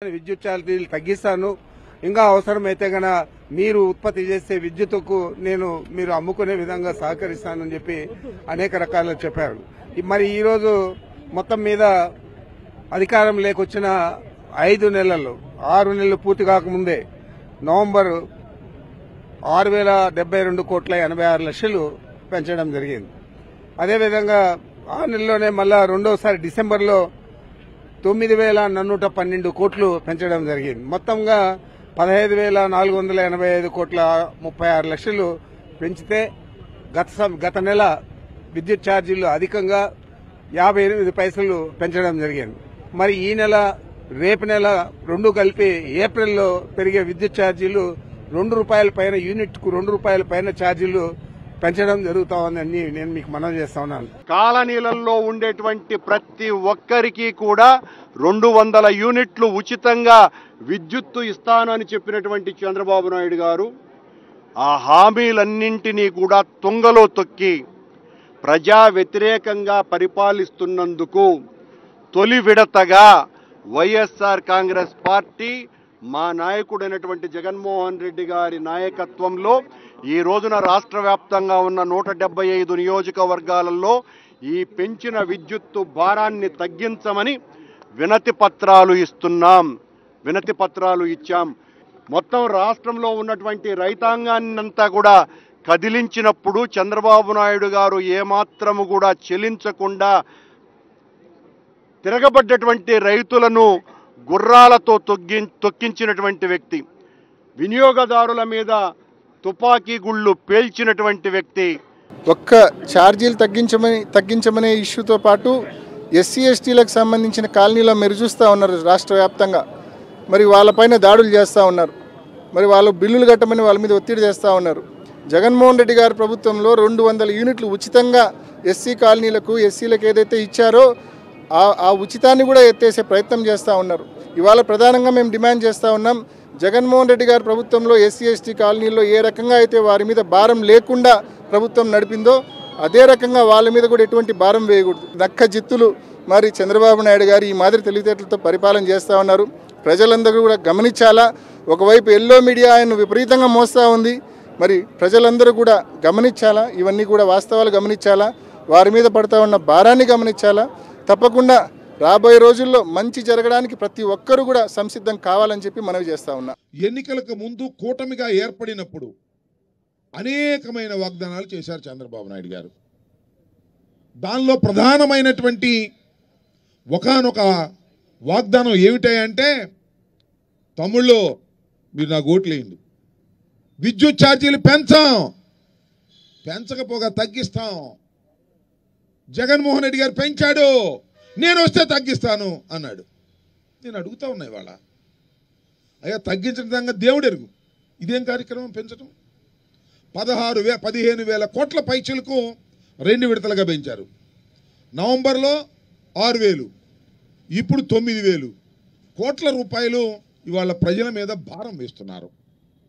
విద్యుత్ ఛార్జీలు తగ్గిస్తాను. ఇంకా అవసరమైతే గన మీరు ఉత్పత్తి చేసే విద్యుత్తుకు మీరు అమ్ముకునే విధంగా సహకరిస్తానని చెప్పి అనేక రకాలుగా చెప్పారు. మరి ఈరోజు మొత్తం మీద అధికారం లేకొచ్చిన 5 నెలల్లో 6 నెలలు పూర్తి కాకముందే నవంబర్ 6,072,86,00,000 పెంచడం జరిగింది. అదేవిధంగా ఆ నెలలోనే మళ్ళా రెండోసారి డిసెంబర్లో 9,412 కోట్లు పెంచడం జరిగింది. మొత్తంగా 15,485,36,00,000 పెంచితే గత నెల విద్యుత్ ఛార్జీలు అధికంగా 58 పైసలు పెంచడం జరిగింది. మరి ఈ నెల రేపు నెల రెండు కలిపి ఏప్రిల్లో పెరిగే విద్యుత్ ఛార్జీలు ₹2 పైన యూనిట్కు ₹2 పైన ఛార్జీలు పెంచడం జరుగుతోందని నేను మీకు మనవి చేస్తా ఉన్నాను. కాలనీలలో ఉండేటువంటి ప్రతి ఒక్కరికి కూడా 200 యూనిట్లు ఉచితంగా విద్యుత్తు ఇస్తాను అని చెప్పినటువంటి చంద్రబాబు నాయుడు గారు ఆ హామీలన్నింటినీ కూడా తుంగలో తొక్కి ప్రజా వ్యతిరేకంగా పరిపాలిస్తున్నందుకు తొలి విడతగా వైఎస్ఆర్ కాంగ్రెస్ పార్టీ మా నాయకుడైనటువంటి జగన్మోహన్ రెడ్డి గారి నాయకత్వంలో ఈ రోజున రాష్ట్ర వ్యాప్తంగా ఉన్న 175 నియోజకవర్గాలలో ఈ పెంచిన విద్యుత్తు భారాన్ని తగ్గించమని వినతి పత్రాలు ఇచ్చాం. మొత్తం రాష్ట్రంలో ఉన్నటువంటి రైతాంగాన్నంతా కూడా కదిలించినప్పుడు చంద్రబాబు నాయుడు గారు ఏమాత్రము కూడా చెలించకుండా తిరగబడ్డటువంటి రైతులను గుర్రాలతో తొక్కించినటువంటి వ్యక్తి, వినియోగదారుల మీద తుపాకీ గుళ్ళు పేల్చినటువంటి వ్యక్తి. ఒక్క ఛార్జీలు తగ్గించమనే ఇష్యూతో పాటు ఎస్సీ ఎస్టీలకు సంబంధించిన కాలనీలో మెరుజూస్తూ ఉన్నారు రాష్ట్ర వ్యాప్తంగా. మరి వాళ్ళపైన దాడులు చేస్తూ ఉన్నారు. మరి వాళ్ళు బిల్లులు కట్టమని వాళ్ళ మీద ఒత్తిడి చేస్తూ ఉన్నారు. జగన్మోహన్ రెడ్డి గారి ప్రభుత్వంలో 200 యూనిట్లు ఉచితంగా ఎస్సీ కాలనీలకు ఎస్సీలకు ఏదైతే ఇచ్చారో ఆ ఉచితాన్ని కూడా ఎత్తేసే ప్రయత్నం చేస్తూ ఉన్నారు. ఇవాళ ప్రధానంగా మేము డిమాండ్ చేస్తూ ఉన్నాం, జగన్మోహన్ రెడ్డి గారి ప్రభుత్వంలో ఎస్సీ ఎస్టీ కాలనీల్లో ఏ రకంగా అయితే వారి మీద భారం లేకుండా ప్రభుత్వం నడిపిందో అదే రకంగా వాళ్ళ మీద కూడా ఎటువంటి భారం వేయకూడదు. నక్క జిత్తులు మరి చంద్రబాబు నాయుడు గారు ఈ మాదిరి తెలివితేటలతో పరిపాలన చేస్తూ ఉన్నారు. ప్రజలందరూ కూడా గమనించాలా. ఒకవైపు ఎల్లో మీడియా ఆయన విపరీతంగా మోస్తూ ఉంది. మరి ప్రజలందరూ కూడా గమనించాలా, ఇవన్నీ కూడా వాస్తవాలు గమనించాలా, వారి మీద పడుతూ ఉన్న భారాన్ని గమనించాలా. తప్పకుండా రాబోయే రోజుల్లో మంచి జరగడానికి ప్రతి ఒక్కరూ కూడా సంసిద్ధం కావాలని చెప్పి మనవి చేస్తా ఉన్నా. ఎన్నికలకు ముందు కూటమిగా ఏర్పడినప్పుడు అనేకమైన వాగ్దానాలు చేశారు చంద్రబాబు నాయుడు గారు. దానిలో ప్రధానమైనటువంటి ఒకానొక వాగ్దానం ఏమిటంటే, తమ్ముళ్ళు మీరు నాకు ఓట్లేయండి, విద్యుత్ ఛార్జీలు పెంచకపోగా తగ్గిస్తాం. జగన్మోహన్ రెడ్డి గారు పెంచాడు, నేను వస్తే తగ్గిస్తాను అన్నాడు. నేను అడుగుతా ఉన్నా ఇవాళ, అయ్యా తగ్గించడం దేవుడు ఎరుగు, ఇదేం కార్యక్రమం పెంచడం? 15,000 కోట్ల పైచలకు 2 విడతలుగా పెంచారు. నవంబర్లో 6,000, ఇప్పుడు 9,000 కోట్ల రూపాయలు ఇవాళ ప్రజల మీద భారం వేస్తున్నారు.